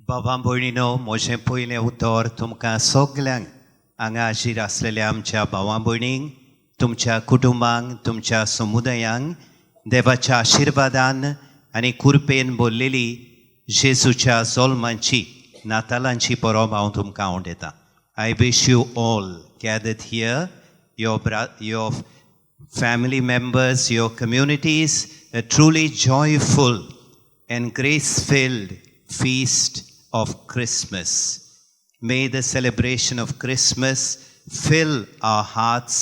बाबां भयणीनो, म्हजें पयलें उतर तुमकां सगल्यांक हांगा हाजीर आसलेल्या आमच्या भावां भयणींक, तुमच्या कुटुंबांक, तुमच्या समुदायांक देवाच्या आशिर्वादान आनी कृपेन भरलेली जेजूच्या जल्माची नातालांची परब हांव तुमकां आवडयतां. I wish you all gathered here, your family members, your communities, a truly joyful and grace-filled feast of Christmas. May the celebration of Christmas fill our hearts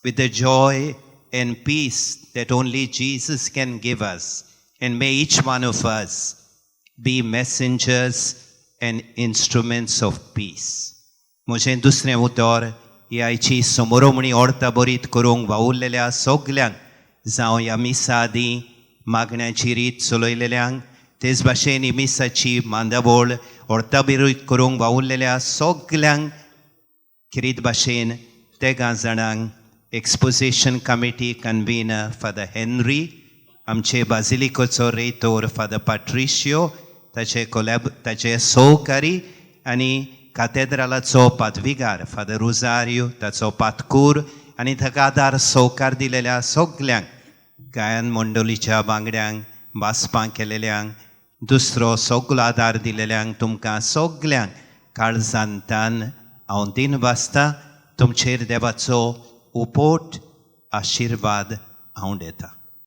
with the joy and peace that only Jesus can give us. And may each one of us be messengers and instruments of peace. म्हजें दुसरें उतर ही आयची समोरोमणी ओर्ता बरीत करूंक वावुरलेल्या सगल्यांक, जावं ह्या मिसा आदीं मागण्याची रीत चलयलेल्यांक, तेच भाशेन ही मिसाची मांडावळ ओर्ता बरीत करूंक वावुरलेल्या सगल्यांक, खेरीत भाशेन तेगा जाणांक एक्सपोजिशन कमिटी कन्व्हिनर फादर हेनरी, आमचे बाजिलिकोचो रेतोर फादर पाट्रिशियो, ताचे सहकारी आनी काथेद्रालाचो पादवीगार फादर रोजारियो, ताचो पातकूर आनी ताका आदार सहकार दिलेल्या सगल्यांक, गायन मंडळीच्या वांगड्यांक, वाचपां केलेल्यांक, दुसरो सगलो आदार दिलेल्यांक, तुमकां सगल्यांक काळजांतान हांव दिन वाचतां. तुमचेर देवाचो उपोट आशिर्वाद हांव दितां.